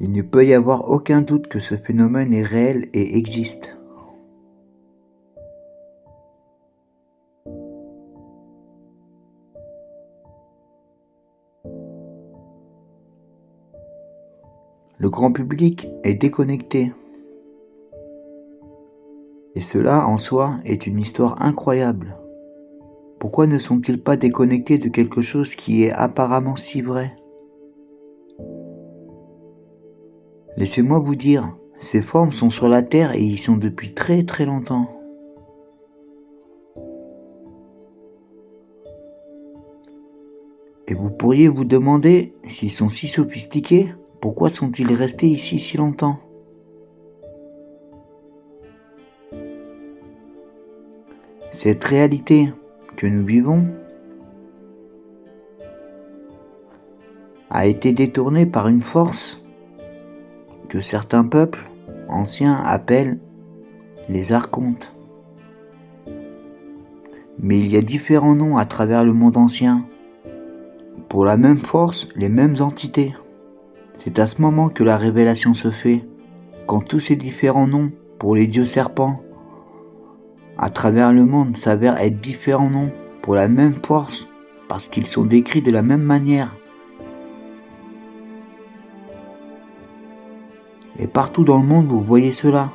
Il ne peut y avoir aucun doute que ce phénomène est réel et existe. Le grand public est déconnecté. Et cela, en soi, est une histoire incroyable. Pourquoi ne sont-ils pas déconnectés de quelque chose qui est apparemment si vrai ? Laissez-moi vous dire, ces formes sont sur la Terre et y sont depuis très très longtemps. Et vous pourriez vous demander, s'ils sont si sophistiqués, pourquoi sont-ils restés ici si longtemps ? Cette réalité que nous vivons a été détournée par une force que certains peuples anciens appellent les archontes. Mais il y a différents noms à travers le monde ancien. Pour la même force, les mêmes entités. C'est à ce moment que la révélation se fait, quand tous ces différents noms pour les dieux serpents à travers le monde s'avèrent être différents noms pour la même force, parce qu'ils sont décrits de la même manière. Et partout dans le monde, vous voyez cela.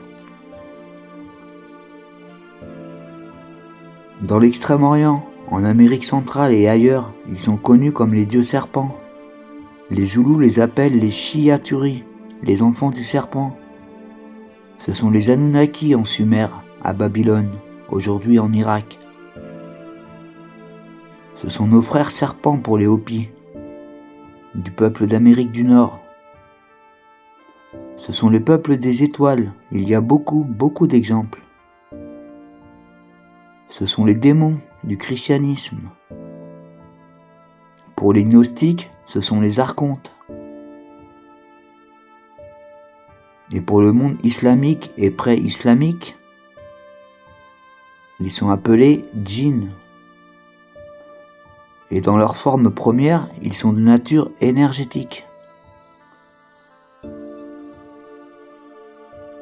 Dans l'Extrême-Orient, en Amérique centrale et ailleurs, ils sont connus comme les dieux serpents. Les Zoulous les appellent les Shiaturi, les enfants du serpent. Ce sont les Anunnaki en Sumer, à Babylone, aujourd'hui en Irak. Ce sont nos frères serpents pour les Hopis, du peuple d'Amérique du Nord. Ce sont les peuples des étoiles, il y a beaucoup d'exemples. Ce sont les démons du christianisme. Pour les gnostiques, ce sont les archontes. Et pour le monde islamique et pré-islamique, ils sont appelés djinns. Et dans leur forme première, ils sont de nature énergétique.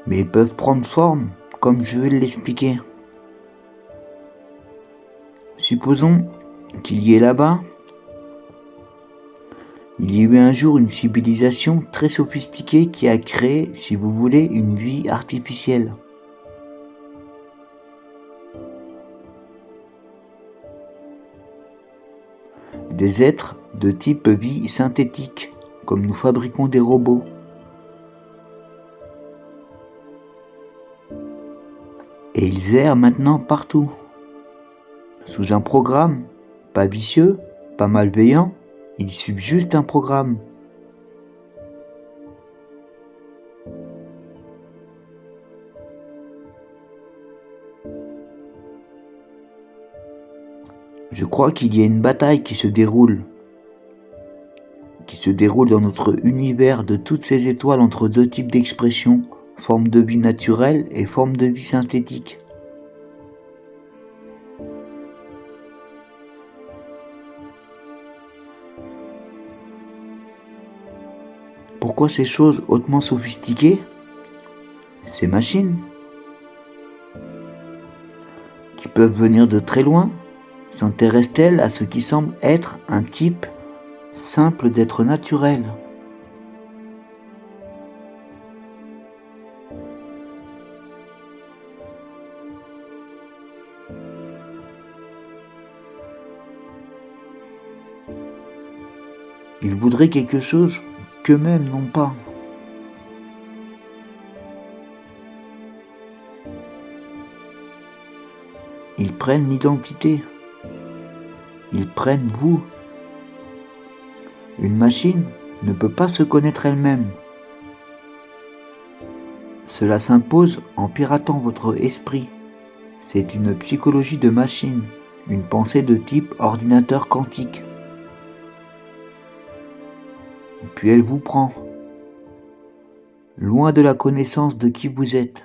Mais ils peuvent prendre forme, comme je vais l'expliquer. Supposons qu'il y ait là-bas, il y a eu un jour une civilisation très sophistiquée qui a créé, si vous voulez, une vie artificielle. Des êtres de type vie synthétique, comme nous fabriquons des robots. Et ils errent maintenant partout, sous un programme, pas vicieux, pas malveillant, ils suivent juste un programme. Je crois qu'il y a une bataille qui se déroule dans notre univers de toutes ces étoiles entre deux types d'expressions, forme de vie naturelle et forme de vie synthétique. Pourquoi ces choses hautement sophistiquées, ces machines, qui peuvent venir de très loin, s'intéressent-elles à ce qui semble être un type simple d'être naturel ? Ils voudraient quelque chose qu'eux-mêmes n'ont pas. Ils prennent l'identité. Ils prennent vous. Une machine ne peut pas se connaître elle-même. Cela s'impose en piratant votre esprit. C'est une psychologie de machine, une pensée de type ordinateur quantique. Puis elle vous prend, loin de la connaissance de qui vous êtes.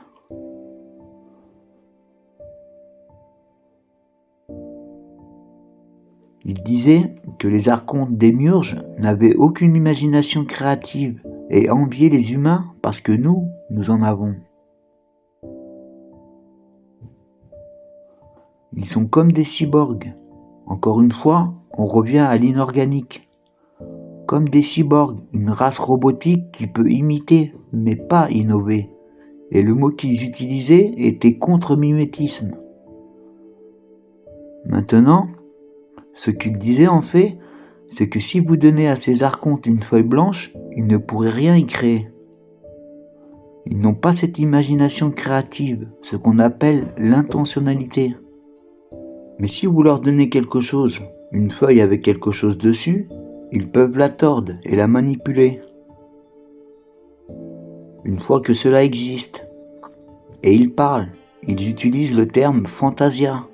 Il disait que les archontes démiurges n'avaient aucune imagination créative et envier les humains parce que nous en avons. Ils sont comme des cyborgs. Encore une fois, on revient à l'inorganique. Comme des cyborgs, une race robotique qui peut imiter, mais pas innover. Et le mot qu'ils utilisaient était contre-mimétisme. Maintenant, ce qu'ils disaient en fait, c'est que si vous donnez à ces archontes une feuille blanche, ils ne pourraient rien y créer. Ils n'ont pas cette imagination créative, ce qu'on appelle l'intentionnalité. Mais si vous leur donnez quelque chose, une feuille avec quelque chose dessus, ils peuvent la tordre et la manipuler. Une fois que cela existe, et ils parlent, ils utilisent le terme fantasia.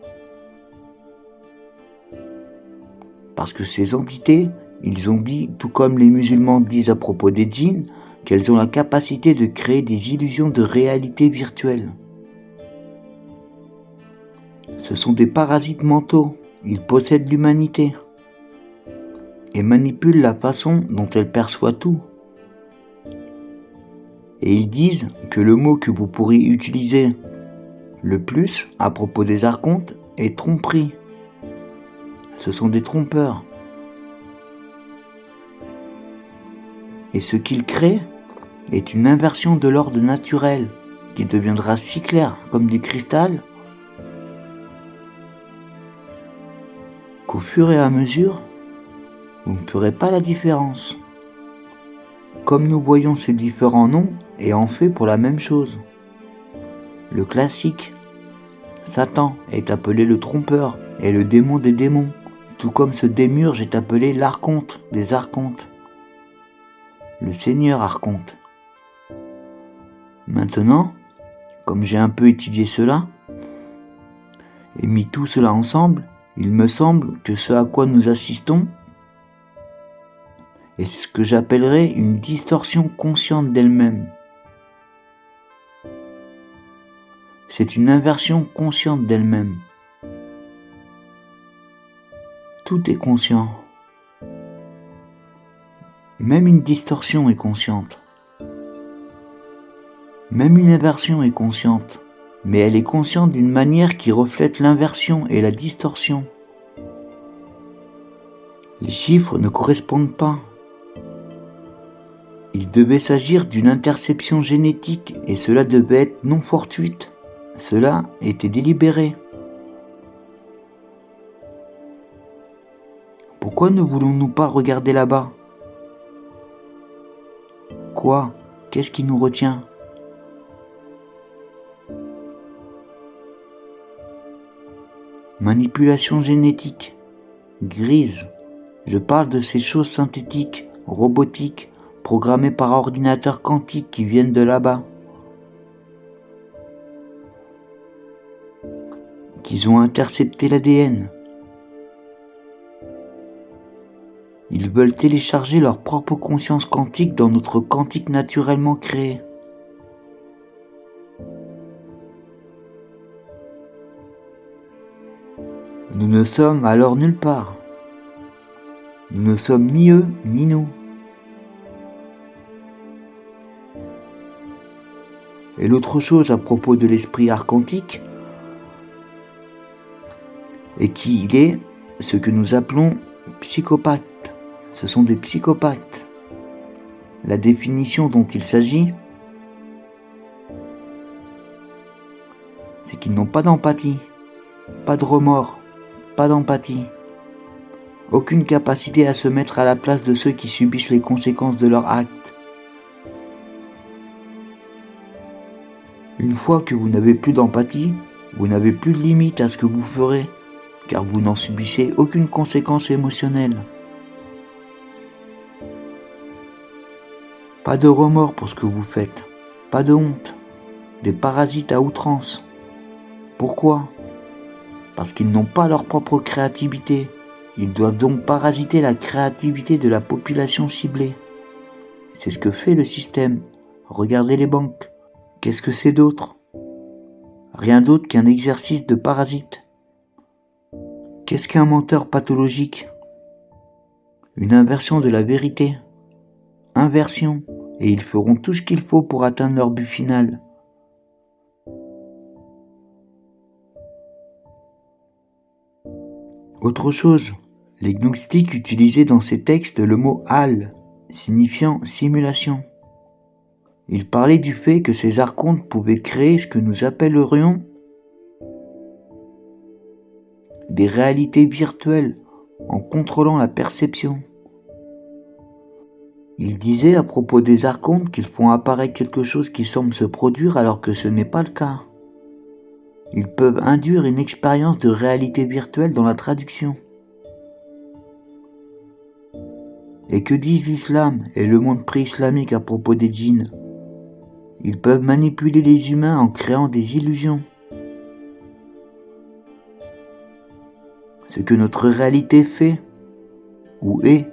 Parce que ces entités, ils ont dit, tout comme les musulmans disent à propos des djinns, qu'elles ont la capacité de créer des illusions de réalité virtuelle. Ce sont des parasites mentaux, ils possèdent l'humanité et manipulent la façon dont elle perçoit tout. Et ils disent que le mot que vous pourrez utiliser le plus à propos des archontes est tromperie. Ce sont des trompeurs. Et ce qu'ils créent est une inversion de l'ordre naturel qui deviendra si clair comme du cristal qu'au fur et à mesure, vous ne ferez pas la différence. Comme nous voyons ces différents noms et en fait pour la même chose. Le classique, Satan est appelé le trompeur et le démon des démons, tout comme ce démiurge est appelé l'archonte des archontes, le seigneur archonte. Maintenant, comme j'ai un peu étudié cela et mis tout cela ensemble, il me semble que ce à quoi nous assistons est ce que j'appellerais une distorsion consciente d'elle-même. C'est une inversion consciente d'elle-même. Tout est conscient. Même une distorsion est consciente. Même une inversion est consciente, mais elle est consciente d'une manière qui reflète l'inversion et la distorsion. Les chiffres ne correspondent pas. Il devait s'agir d'une interception génétique et cela devait être non fortuite. Cela était délibéré. Pourquoi ne voulons-nous pas regarder là-bas ? Quoi ? Qu'est-ce qui nous retient ? Manipulation génétique, grise. Je parle de ces choses synthétiques, robotiques, programmées par ordinateur quantique qui viennent de là-bas. Qu'ils ont intercepté l'ADN. Ils veulent télécharger leur propre conscience quantique dans notre quantique naturellement créé. Nous ne sommes alors nulle part. Nous ne sommes ni eux ni nous. Et l'autre chose à propos de l'esprit archontique est qu'il est ce que nous appelons psychopathes. Ce sont des psychopathes. La définition dont il s'agit, c'est qu'ils n'ont pas d'empathie, pas de remords, pas d'empathie. Aucune capacité à se mettre à la place de ceux qui subissent les conséquences de leurs actes. Une fois que vous n'avez plus d'empathie, vous n'avez plus de limite à ce que vous ferez, car vous n'en subissez aucune conséquence émotionnelle. Pas de remords pour ce que vous faites, pas de honte, des parasites à outrance. Pourquoi ? Parce qu'ils n'ont pas leur propre créativité. Ils doivent donc parasiter la créativité de la population ciblée. C'est ce que fait le système. Regardez les banques. Qu'est-ce que c'est d'autre ? Rien d'autre qu'un exercice de parasite. Qu'est-ce qu'un menteur pathologique ? Une inversion de la vérité. Inversion. et ils feront tout ce qu'il faut pour atteindre leur but final. Autre chose, les gnostiques utilisaient dans ces textes le mot Al, signifiant simulation. Ils parlaient du fait que ces archontes pouvaient créer ce que nous appellerions des réalités virtuelles en contrôlant la perception. Ils disaient à propos des archontes qu'ils font apparaître quelque chose qui semble se produire alors que ce n'est pas le cas. Ils peuvent induire une expérience de réalité virtuelle dans la traduction. Et que disent l'islam et le monde pré-islamique à propos des djinns? Ils peuvent manipuler les humains en créant des illusions. Ce que notre réalité fait ou est,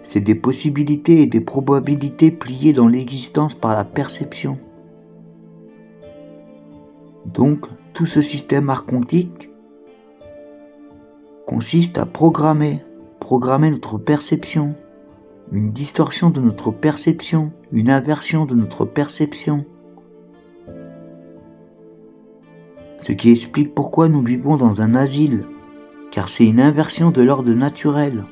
c'est des possibilités et des probabilités pliées dans l'existence par la perception. Donc, tout ce système archontique consiste à programmer notre perception, une distorsion de notre perception, une inversion de notre perception. Ce qui explique pourquoi nous vivons dans un asile, car c'est une inversion de l'ordre naturel.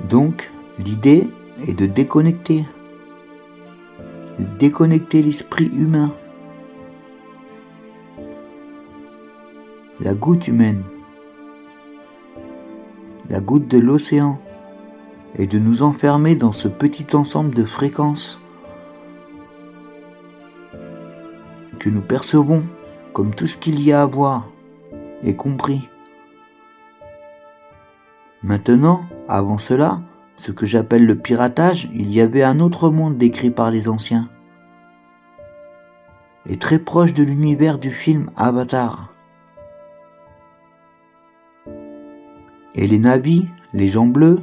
Donc, l'idée est de déconnecter l'esprit humain, la goutte humaine, la goutte de l'océan, et de nous enfermer dans ce petit ensemble de fréquences que nous percevons comme tout ce qu'il y a à voir, et compris. Maintenant, avant cela, ce que j'appelle le piratage, il y avait un autre monde décrit par les anciens, et très proche de l'univers du film Avatar. Et les Na'vi, les gens bleus,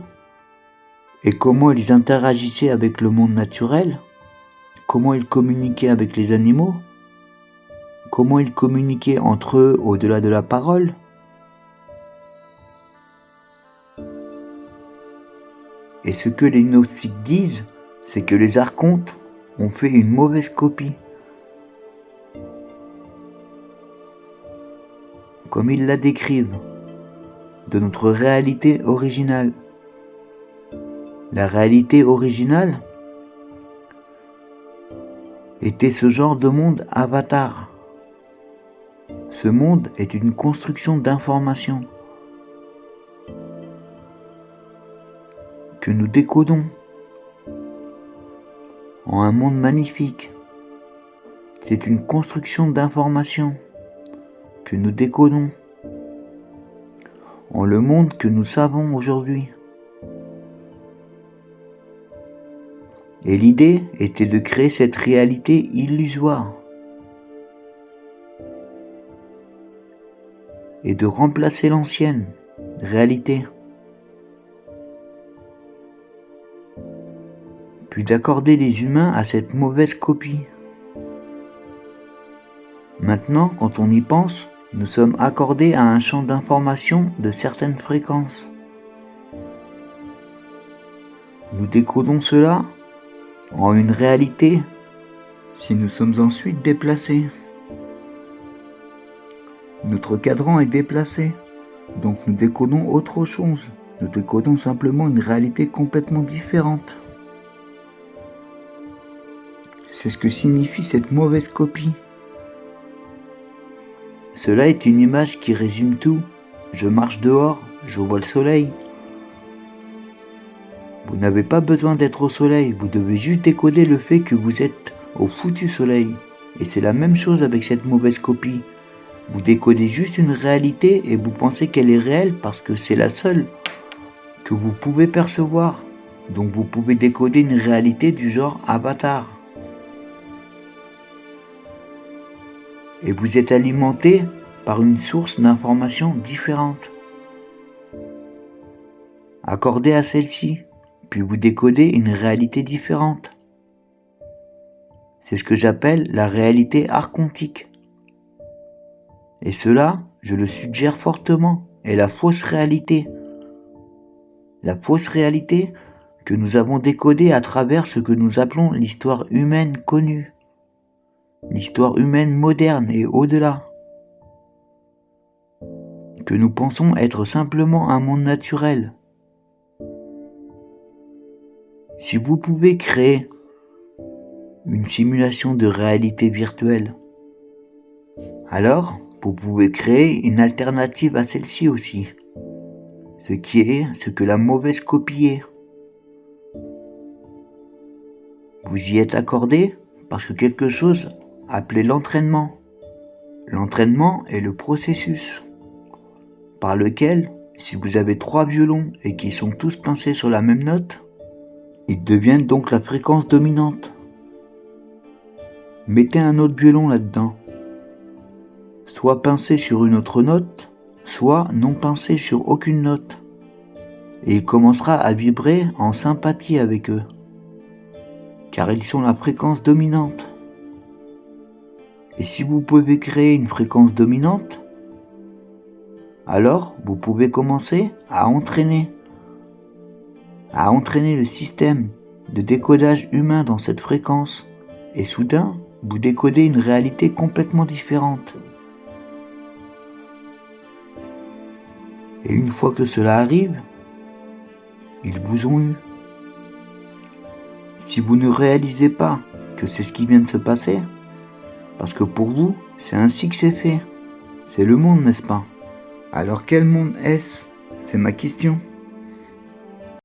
et comment ils interagissaient avec le monde naturel, comment ils communiquaient avec les animaux, comment ils communiquaient entre eux au-delà de la parole. Et ce que les gnostiques disent, c'est que les archontes ont fait une mauvaise copie. Comme ils la décrivent, de notre réalité originale. La réalité originale était ce genre de monde avatar. Ce monde est une construction d'informations que nous décodons en un monde magnifique. C'est une construction d'informations que nous décodons en le monde que nous savons aujourd'hui. Et l'idée était de créer cette réalité illusoire et de remplacer l'ancienne réalité, puis d'accorder les humains à cette mauvaise copie. Maintenant, quand on y pense, nous sommes accordés à un champ d'information de certaines fréquences. Nous décodons cela en une réalité si nous sommes ensuite déplacés. Notre cadran est déplacé, donc nous décodons autre chose. Nous décodons simplement une réalité complètement différente. C'est ce que signifie cette mauvaise copie. Cela est une image qui résume tout. Je marche dehors, je vois le soleil. Vous n'avez pas besoin d'être au soleil, vous devez juste décoder le fait que vous êtes au foutu soleil. Et c'est la même chose avec cette mauvaise copie. Vous décodez juste une réalité et vous pensez qu'elle est réelle parce que c'est la seule que vous pouvez percevoir. Donc vous pouvez décoder une réalité du genre avatar. Et vous êtes alimenté par une source d'informations différente, accordée à celle-ci, puis vous décodez une réalité différente. C'est ce que j'appelle la réalité archontique. Et cela, je le suggère fortement, est la fausse réalité la fausse réalité que nous avons décodée à travers ce que nous appelons l'histoire humaine connue, l'histoire humaine moderne et au-delà, que nous pensons être simplement un monde naturel. Si vous pouvez créer une simulation de réalité virtuelle, alors vous pouvez créer une alternative à celle-ci aussi, ce qui est ce que la mauvaise copie est. Vous y êtes accordé parce que quelque chose appelé l'entraînement. L'entraînement est le processus par lequel, si vous avez 3 violons et qu'ils sont tous pincés sur la même note, ils deviennent donc la fréquence dominante. Mettez un autre violon là-dedans, soit pincé sur une autre note, soit non pincé sur aucune note, et il commencera à vibrer en sympathie avec eux, car ils sont la fréquence dominante. Et si vous pouvez créer une fréquence dominante, alors vous pouvez commencer à entraîner le système de décodage humain dans cette fréquence, et soudain, vous décodez une réalité complètement différente. Et une fois que cela arrive, ils vous ont eu. Si vous ne réalisez pas que c'est ce qui vient de se passer, parce que pour vous, c'est ainsi que c'est fait, c'est le monde, n'est-ce pas? Alors quel monde est-ce? C'est ma question.